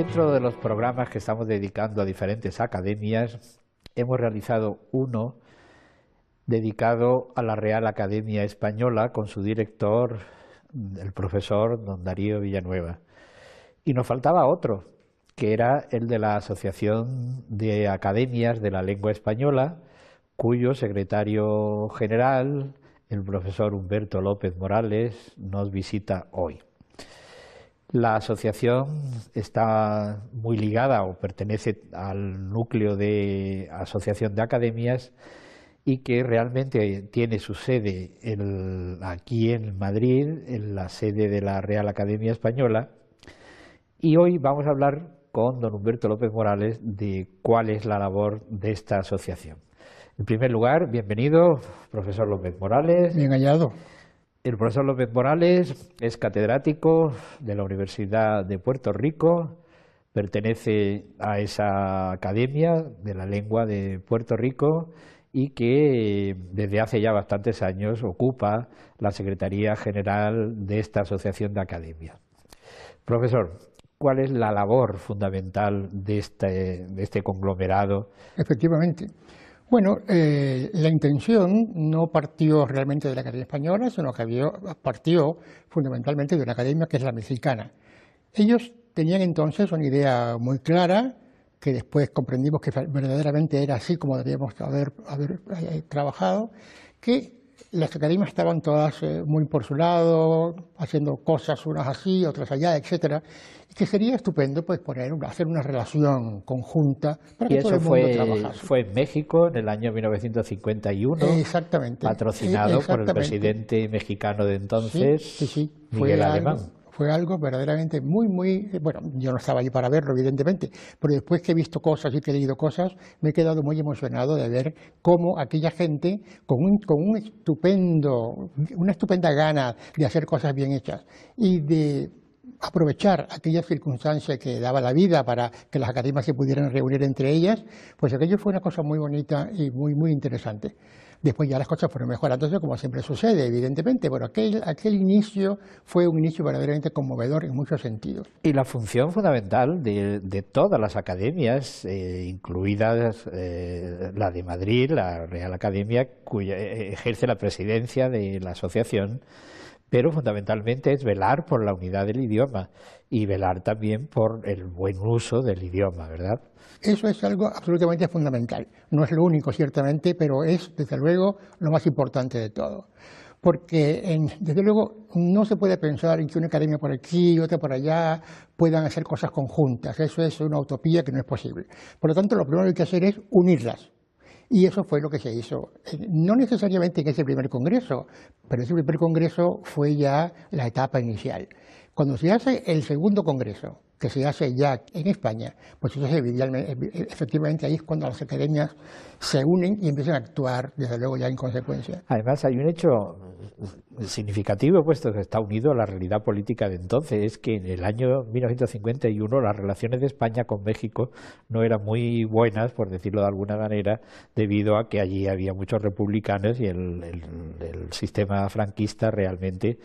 Dentro de los programas que estamos dedicando a diferentes academias, hemos realizado uno dedicado a la Real Academia Española con su director, el profesor don Darío Villanueva. Y nos faltaba otro, que era el de la Asociación de Academias de la Lengua Española, cuyo secretario general, el profesor Humberto López Morales, nos visita hoy. La asociación está muy ligada o pertenece al núcleo de Asociación de Academias y que realmente tiene su sede aquí en Madrid, en la sede de la Real Academia Española. Y hoy vamos a hablar con don Humberto López Morales de cuál es la labor de esta asociación. En primer lugar, bienvenido, profesor López Morales. Bien hallado. El profesor López Morales es catedrático de la Universidad de Puerto Rico, pertenece a esa Academia de la Lengua de Puerto Rico y que desde hace ya bastantes años ocupa la Secretaría General de esta Asociación de Academias. Profesor, ¿cuál es la labor fundamental de este conglomerado? Efectivamente. Bueno, la intención no partió realmente de la Academia Española, sino que partió fundamentalmente de una academia que es la mexicana. Ellos tenían entonces una idea muy clara, que después comprendimos que verdaderamente era así como debíamos haber trabajado, que las academias estaban todas muy por su lado, haciendo cosas unas así, otras allá, etcétera, y que sería estupendo pues hacer una relación conjunta para que todo el mundo trabajase. Fue en México en el año 1951, exactamente, patrocinado por el presidente mexicano de entonces, Miguel Alemán. Fue algo verdaderamente bueno, yo no estaba allí para verlo, evidentemente, pero después que he visto cosas y que he leído cosas, me he quedado muy emocionado de ver cómo aquella gente, con una estupenda gana de hacer cosas bien hechas y de aprovechar aquellas circunstancias que daba la vida para que las academias se pudieran reunir entre ellas, pues aquello fue una cosa muy bonita y muy interesante. Después ya las cosas fueron mejorándose, como siempre sucede, evidentemente, pero aquel inicio fue un inicio verdaderamente conmovedor en muchos sentidos. Y la función fundamental de todas las academias, incluidas la de Madrid, la Real Academia, cuya ejerce la presidencia de la asociación, pero fundamentalmente es velar por la unidad del idioma y velar también por el buen uso del idioma, ¿verdad? Eso es algo absolutamente fundamental. No es lo único, ciertamente, pero es, desde luego, lo más importante de todo. Porque, desde luego, no se puede pensar en que una academia por aquí y otra por allá puedan hacer cosas conjuntas. Eso es una utopía que no es posible. Por lo tanto, lo primero que hay que hacer es unirlas. Y eso fue lo que se hizo, no necesariamente en ese primer congreso, pero ese primer congreso fue ya la etapa inicial. Cuando se hace el segundo congreso, que se hace ya en España, pues entonces efectivamente ahí es cuando las academias se unen y empiezan a actuar, desde luego, ya en consecuencia. Además hay un hecho significativo, puesto que está unido a la realidad política de entonces, es que en el año 1951 las relaciones de España con México no eran muy buenas, por decirlo de alguna manera, debido a que allí había muchos republicanos y el sistema franquista realmente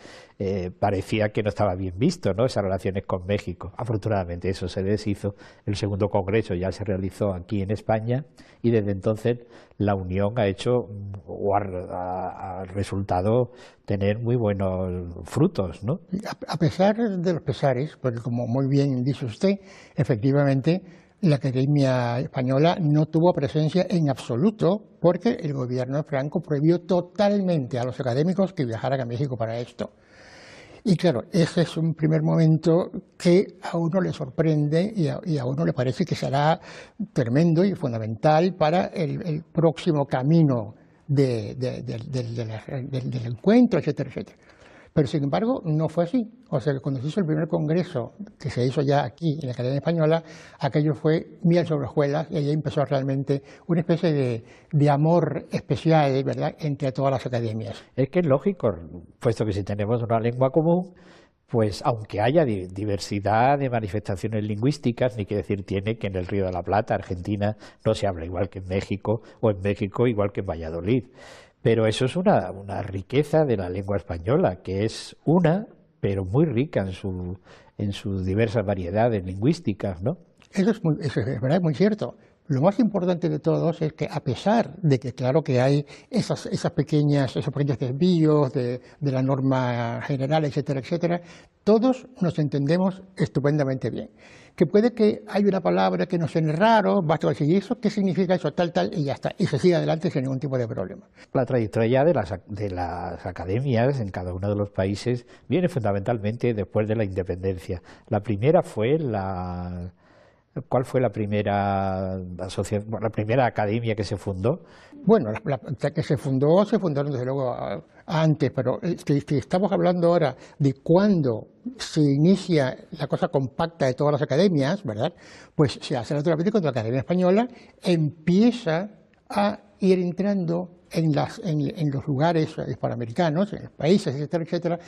parecía que no estaba bien visto, ¿no?, esas relaciones con México. Afortunadamente eso se deshizo, el segundo congreso ya se realizó aquí en España y desde entonces la unión ha hecho o ha resultado tener muy buenos frutos, ¿no? A pesar de los pesares, porque como muy bien dice usted, efectivamente la Academia Española no tuvo presencia en absoluto porque el gobierno de Franco prohibió totalmente a los académicos que viajaran a México para esto. Y claro, ese es un primer momento que a uno le sorprende y a uno le parece que será tremendo y fundamental para el próximo camino del encuentro, etcétera, etcétera. Pero sin embargo no fue así. O sea que cuando se hizo el primer congreso, que se hizo ya aquí en la Academia Española, aquello fue miel sobre hojuelas y ahí empezó realmente una especie de amor especial, ¿verdad?, entre todas las academias. Es que es lógico, puesto que si tenemos una lengua común, pues aunque haya diversidad de manifestaciones lingüísticas, ni que decir tiene que en el Río de la Plata, Argentina, no se habla igual que en México, o en México igual que en Valladolid. Pero eso es una riqueza de la lengua española, que es pero muy rica en sus diversas variedades lingüísticas, ¿no? Eso es verdad, muy cierto. Lo más importante de todos es que, a pesar de que claro que hay esos pequeños desvíos de la norma general, etcétera, etcétera, todos nos entendemos estupendamente bien. Que puede que haya una palabra que nos suene raro, basta decir eso, ¿qué significa eso? Tal, y ya está. Y se sigue adelante sin ningún tipo de problema. La trayectoria de las academias en cada uno de los países viene fundamentalmente después de la independencia. La primera fue ¿Cuál fue la primera la primera academia que se fundó? Bueno, la que se fundaron desde luego antes, pero si estamos hablando ahora de cuándo se inicia la cosa compacta de todas las academias, ¿verdad? Pues se hace naturalmente cuando la Academia Española empieza a ir entrando en los lugares hispanoamericanos, en los países, etcétera, etcétera,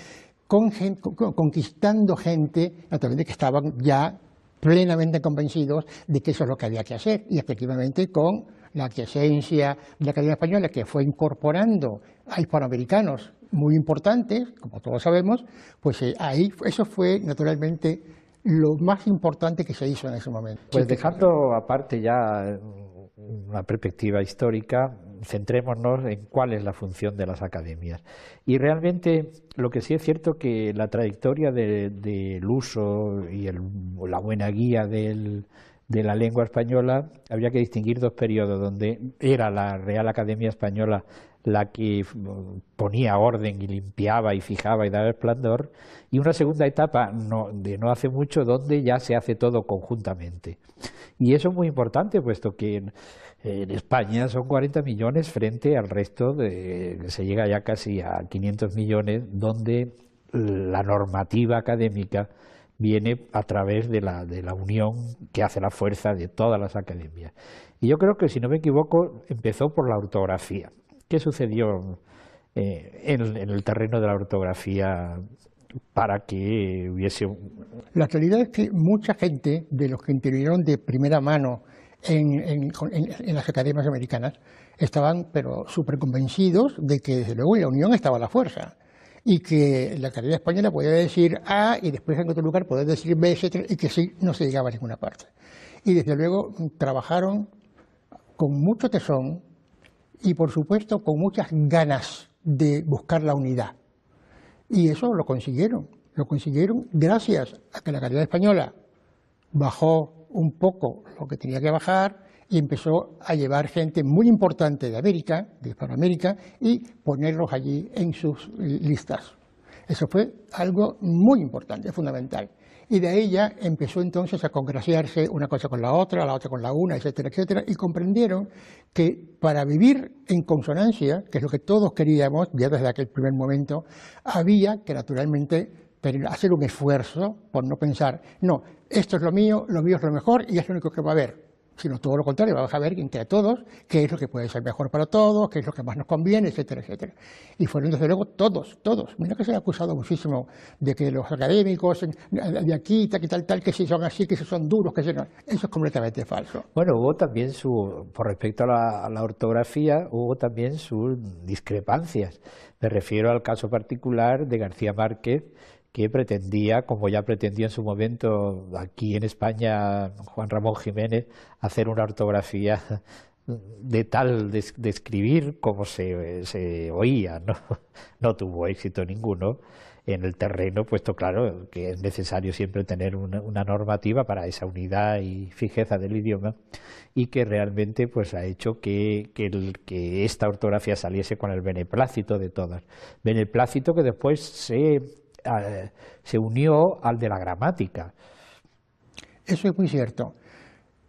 conquistando gente, naturalmente, que estaban ya plenamente convencidos de que eso es lo que había que hacer, y efectivamente con la aquiescencia de la Academia Española, que fue incorporando a hispanoamericanos muy importantes, como todos sabemos, pues ahí eso fue naturalmente lo más importante que se hizo en ese momento. Pues dejando aparte ya una perspectiva histórica, centrémonos en cuál es la función de las academias. Y realmente lo que sí es cierto que la trayectoria del uso y la buena guía de la lengua española, habría que distinguir dos periodos, donde era la Real Academia Española la que ponía orden y limpiaba y fijaba y daba esplendor, y una segunda etapa de no hace mucho, donde ya se hace todo conjuntamente. Y eso es muy importante, puesto que en España son 40 millones frente al resto, se llega ya casi a 500 millones, donde la normativa académica viene a través de la unión que hace la fuerza de todas las academias. Y yo creo que, si no me equivoco, empezó por la ortografía. ¿Qué sucedió en el terreno de la ortografía para que hubiese La realidad es que mucha gente de los que intervinieron de primera mano en las academias americanas estaban pero súper convencidos de que desde luego en la unión estaba la fuerza, y que la Academia Española podía decir A y después en otro lugar podía decir B, etcétera, y que sí no se llegaba a ninguna parte. Y desde luego trabajaron con mucho tesón y por supuesto con muchas ganas de buscar la unidad. Y eso lo consiguieron gracias a que la Academia Española bajó un poco lo que tenía que bajar y empezó a llevar gente muy importante de América, de Hispanoamérica, y ponerlos allí en sus listas. Eso fue algo muy importante, fundamental. Y de ahí ya empezó entonces a congraciarse una cosa con la otra con la una, etcétera, etcétera, y comprendieron que para vivir en consonancia, que es lo que todos queríamos, ya desde aquel primer momento, había que naturalmente hacer un esfuerzo por no pensar, no, esto es lo mío es lo mejor y es lo único que va a haber, sino todo lo contrario, vamos a ver entre todos qué es lo que puede ser mejor para todos, qué es lo que más nos conviene, etcétera, etcétera. Y fueron desde luego todos. Mira que se ha acusado muchísimo de que los académicos de aquí, tal, que si son así, que si son duros, que si no. Eso es completamente falso. Bueno, hubo también por respecto a la ortografía, hubo también sus discrepancias. Me refiero al caso particular de García Márquez, que pretendía, como ya pretendió en su momento aquí en España Juan Ramón Jiménez, hacer una ortografía de escribir como se oía, ¿no? No tuvo éxito ninguno en el terreno, puesto claro que es necesario siempre tener una normativa para esa unidad y fijeza del idioma, y que realmente pues ha hecho que esta ortografía saliese con el beneplácito de todas. Beneplácito que después se unió al de la gramática. Eso es muy cierto.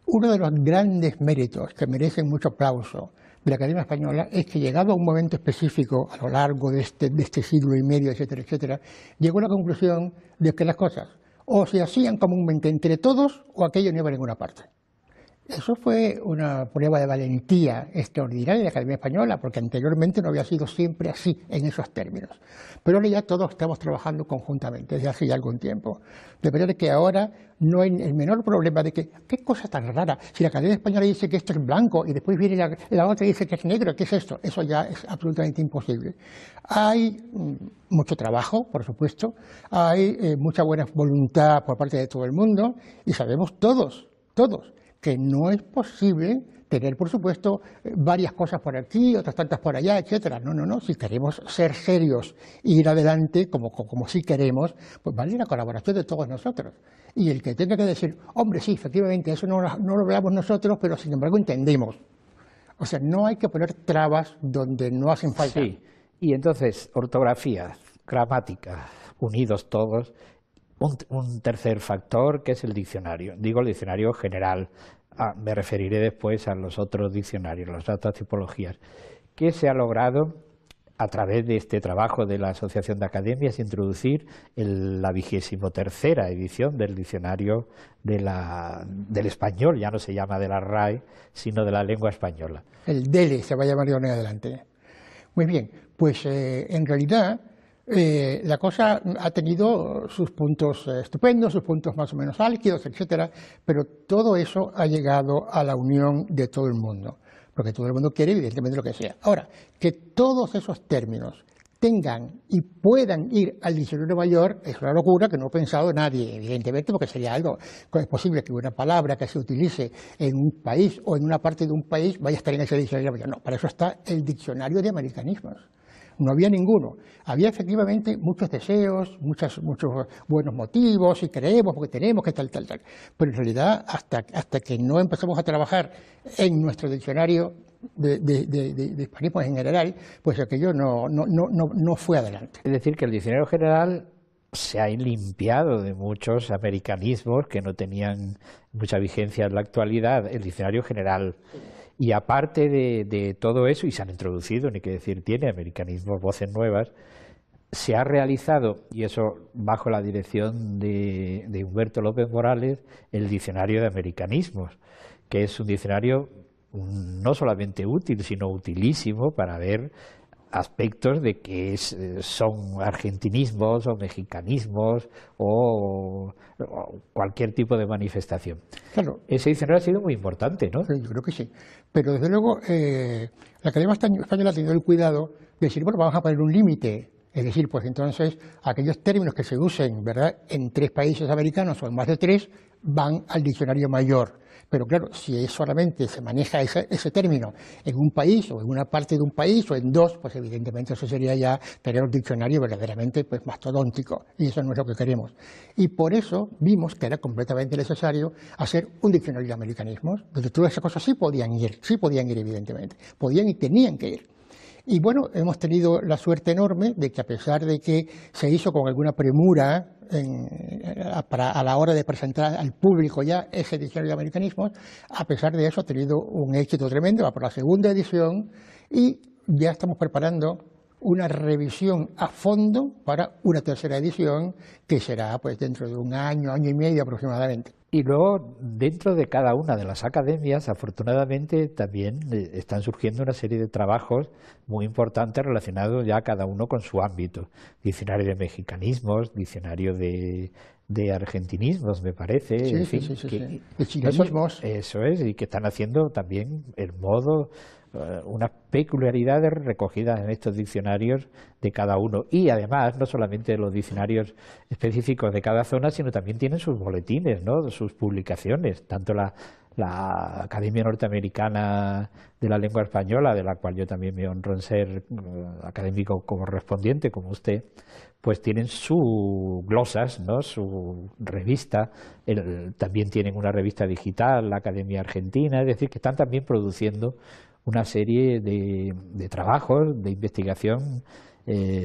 Uno de los grandes méritos que merecen mucho aplauso de la Academia Española es que, llegado a un momento específico a lo largo de este siglo y medio, etcétera, etcétera, llegó a la conclusión de que las cosas o se hacían comúnmente entre todos o aquello no iba a ninguna parte. Eso fue una prueba de valentía extraordinaria de la Academia Española, porque anteriormente no había sido siempre así, en esos términos. Pero ahora ya todos estamos trabajando conjuntamente desde hace ya algún tiempo. De manera que ahora no hay el menor problema de que, qué cosa tan rara, si la Academia Española dice que esto es blanco y después viene la otra y dice que es negro, ¿qué es esto? Eso ya es absolutamente imposible. Hay mucho trabajo, por supuesto, hay mucha buena voluntad por parte de todo el mundo y sabemos todos, que no es posible tener, por supuesto, varias cosas por aquí, otras tantas por allá, etcétera. No. Si queremos ser serios e ir adelante, como sí queremos, pues vale la colaboración de todos nosotros. Y el que tenga que decir, hombre, sí, efectivamente, eso no lo veamos nosotros, pero sin embargo entendemos. O sea, no hay que poner trabas donde no hacen falta. Sí, y entonces, ortografía, gramática, unidos todos. Un tercer factor que es el diccionario. Digo el diccionario general. Me referiré después a los otros diccionarios, las otras tipologías. ¿Qué se ha logrado a través de este trabajo de la Asociación de Academias? Introducir la 23ª edición del diccionario del español, ya no se llama de la RAE, sino de la lengua española. El DELE se va a llamar de ahora en adelante. Muy bien, pues en realidad la cosa ha tenido sus puntos estupendos, sus puntos más o menos álgidos, etcétera, pero todo eso ha llegado a la unión de todo el mundo, porque todo el mundo quiere evidentemente lo que sea. Ahora, que todos esos términos tengan y puedan ir al diccionario mayor es una locura que no ha pensado nadie, evidentemente, porque sería algo, es posible que una palabra que se utilice en un país o en una parte de un país vaya a estar en ese diccionario mayor. No, para eso está el diccionario de americanismos. No había ninguno. Había efectivamente muchos deseos, muchos buenos motivos, y creemos, porque tenemos, que tal. Pero en realidad, hasta que no empezamos a trabajar en nuestro diccionario de hispanismo en general, pues aquello no fue adelante. Es decir, que el diccionario general se ha limpiado de muchos americanismos que no tenían mucha vigencia en la actualidad, el diccionario general. Y aparte de todo eso, y se han introducido, ni que decir tiene, americanismos, voces nuevas, se ha realizado, y eso bajo la dirección de Humberto López Morales, el diccionario de americanismos, que es un diccionario no solamente útil, sino utilísimo para ver aspectos de que son argentinismos o mexicanismos o cualquier tipo de manifestación. Claro. Ese diccionario ha sido muy importante, ¿no? Sí, yo creo que sí. Pero desde luego la Academia Española ha tenido el cuidado de decir, bueno, vamos a poner un límite. Es decir, pues entonces aquellos términos que se usen, ¿verdad?, en 3 países americanos o en más de 3, van al diccionario mayor. Pero claro, si solamente se maneja ese término en un país o en una parte de un país o en 2, pues evidentemente eso sería ya tener un diccionario verdaderamente pues mastodóntico, y eso no es lo que queremos. Y por eso vimos que era completamente necesario hacer un diccionario de americanismos, donde todas esas cosas sí podían ir evidentemente, podían y tenían que ir. Y bueno, hemos tenido la suerte enorme de que a pesar de que se hizo con alguna premura a la hora de presentar al público ya ese diccionario de americanismos, a pesar de eso ha tenido un éxito tremendo, va por la 2ª edición y ya estamos preparando una revisión a fondo para una 3ª edición que será pues dentro de un año y medio aproximadamente. Y luego, dentro de cada una de las academias, afortunadamente, también están surgiendo una serie de trabajos muy importantes relacionados ya cada uno con su ámbito. Diccionario de mexicanismos, diccionario de argentinismos, me parece. Sí, en fin, sí. De chilenismos. Eso es, y que están haciendo también el modo, unas peculiaridades recogidas en estos diccionarios de cada uno. Y además, no solamente los diccionarios específicos de cada zona, sino también tienen sus boletines, ¿no?, sus publicaciones, tanto la Academia Norteamericana de la Lengua Española, de la cual yo también me honro en ser académico correspondiente, como usted, pues tienen sus glosas, ¿no?, su revista, también tienen una revista digital, la Academia Argentina, es decir, que están también produciendo una serie de trabajos, de investigación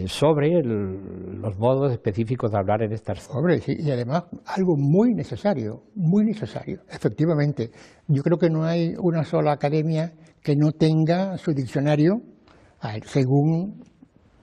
sobre los modos específicos de hablar en estas zonas. Sí, y además algo muy necesario, efectivamente. Yo creo que no hay una sola academia que no tenga su diccionario según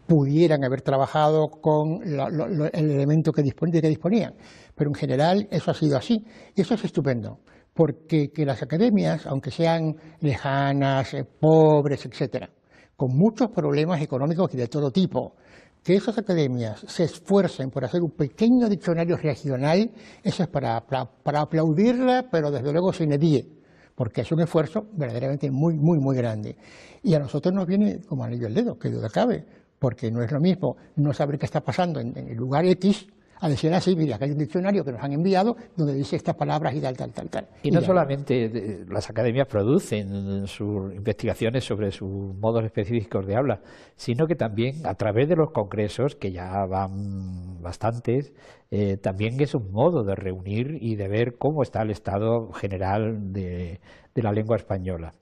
pudieran haber trabajado con el elemento de que disponían. Pero en general eso ha sido así, y eso es estupendo, porque que las academias, aunque sean lejanas, pobres, etcétera, con muchos problemas económicos y de todo tipo, que esas academias se esfuercen por hacer un pequeño diccionario regional, eso es para aplaudirla, pero desde luego sin edie, porque es un esfuerzo verdaderamente muy grande. Y a nosotros nos viene como anillo al dedo, que duda cabe, porque no es lo mismo no saber qué está pasando en el lugar X, a decir así, mira, que hay un diccionario que nos han enviado donde dice estas palabras y tal. Y no solamente las academias producen sus investigaciones sobre sus modos específicos de habla, sino que también a través de los congresos, que ya van bastantes, también es un modo de reunir y de ver cómo está el estado general de la lengua española.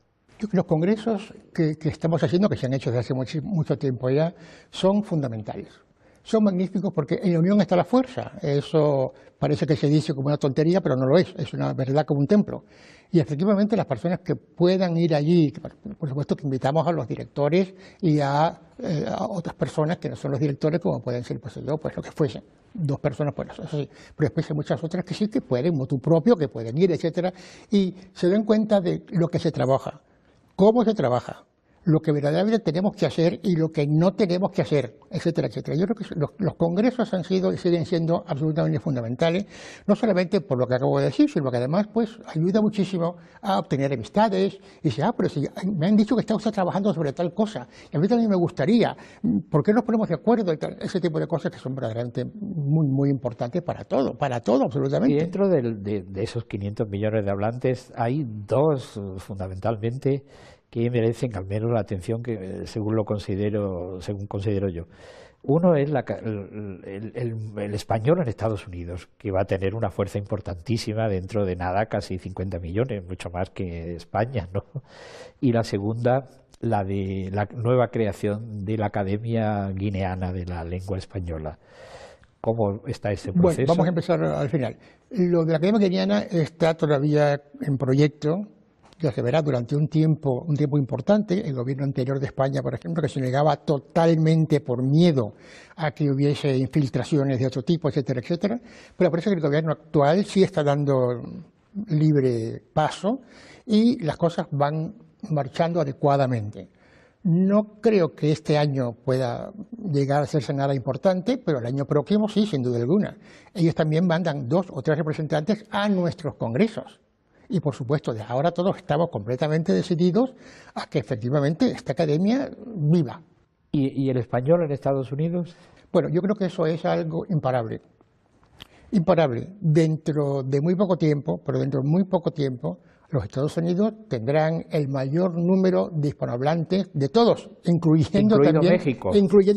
Los congresos que estamos haciendo, que se han hecho desde hace mucho tiempo ya, son fundamentales. Son magníficos porque en la unión está la fuerza. Eso parece que se dice como una tontería, pero no lo es una verdad como un templo. Y efectivamente las personas que puedan ir allí, por supuesto que invitamos a los directores y a otras personas que no son los directores, como pueden ser pues yo, pues lo que fuesen. 2 personas, pues eso sí, pero después hay muchas otras que sí que pueden, motu propio, que pueden ir, etcétera, y se den cuenta de lo que se trabaja, cómo se trabaja, lo que verdaderamente tenemos que hacer y lo que no tenemos que hacer, etcétera, etcétera. Yo creo que los congresos han sido y siguen siendo absolutamente fundamentales, no solamente por lo que acabo de decir, sino que además pues ayuda muchísimo a obtener amistades y dice, pero si me han dicho que está usted trabajando sobre tal cosa, y a mí también me gustaría, ¿por qué nos ponemos de acuerdo? Y tal, ese tipo de cosas que son verdaderamente muy importantes para todo absolutamente. Y dentro de esos 500 millones de hablantes hay 2 fundamentalmente que merecen al menos la atención que según considero yo. Uno es el español en Estados Unidos, que va a tener una fuerza importantísima dentro de nada, casi 50 millones, mucho más que España, ¿no? Y la segunda, la de la nueva creación de la Academia Guineana de la Lengua Española. ¿Cómo está ese proceso? Bueno, vamos a empezar al final. Lo de la Academia Guineana está todavía en proyecto. Ya se verá durante un tiempo importante. El gobierno anterior de España, por ejemplo, que se negaba totalmente por miedo a que hubiese infiltraciones de otro tipo, etcétera, etcétera. Pero parece que el gobierno actual sí está dando libre paso y las cosas van marchando adecuadamente. No creo que este año pueda llegar a hacerse nada importante, pero el año próximo sí, sin duda alguna. Ellos también mandan 2 o 3 representantes a nuestros congresos. Y por supuesto, desde ahora todos estamos completamente decididos a que efectivamente esta academia viva. ¿Y el español en Estados Unidos? Bueno, yo creo que eso es algo imparable. Imparable. Dentro de muy poco tiempo, los Estados Unidos tendrán el mayor número de hispanohablantes de todos, incluyendo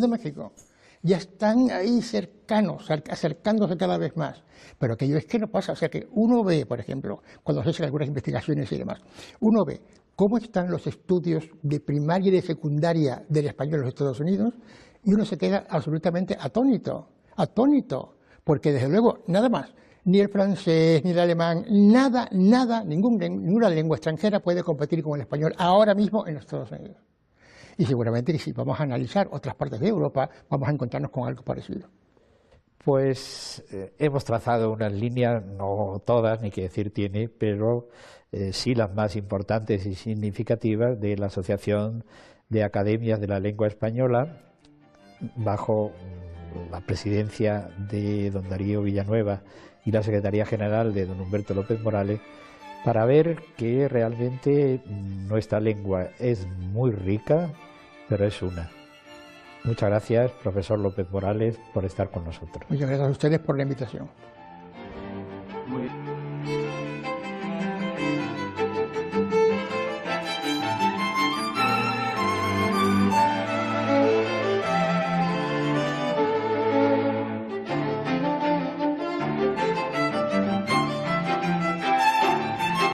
México. Ya están ahí cercanos, acercándose cada vez más. Pero aquello es que no pasa. O sea que uno ve, por ejemplo, cuando se hacen algunas investigaciones y demás, uno ve cómo están los estudios de primaria y de secundaria del español en los Estados Unidos y uno se queda absolutamente atónito, porque desde luego nada más, ni el francés, ni el alemán, nada, ninguna lengua extranjera puede competir con el español ahora mismo en los Estados Unidos. Y seguramente que si vamos a analizar otras partes de Europa, vamos a encontrarnos con algo parecido. Pues hemos trazado unas líneas, no todas, ni que decir tiene, pero sí las más importantes y significativas de la Asociación de Academias de la Lengua Española, bajo la presidencia de don Darío Villanueva y la Secretaría General de don Humberto López Morales, para ver que realmente nuestra lengua es muy rica, pero es una. Muchas gracias, profesor López Morales, por estar con nosotros. Muchas gracias a ustedes por la invitación. Muy bien.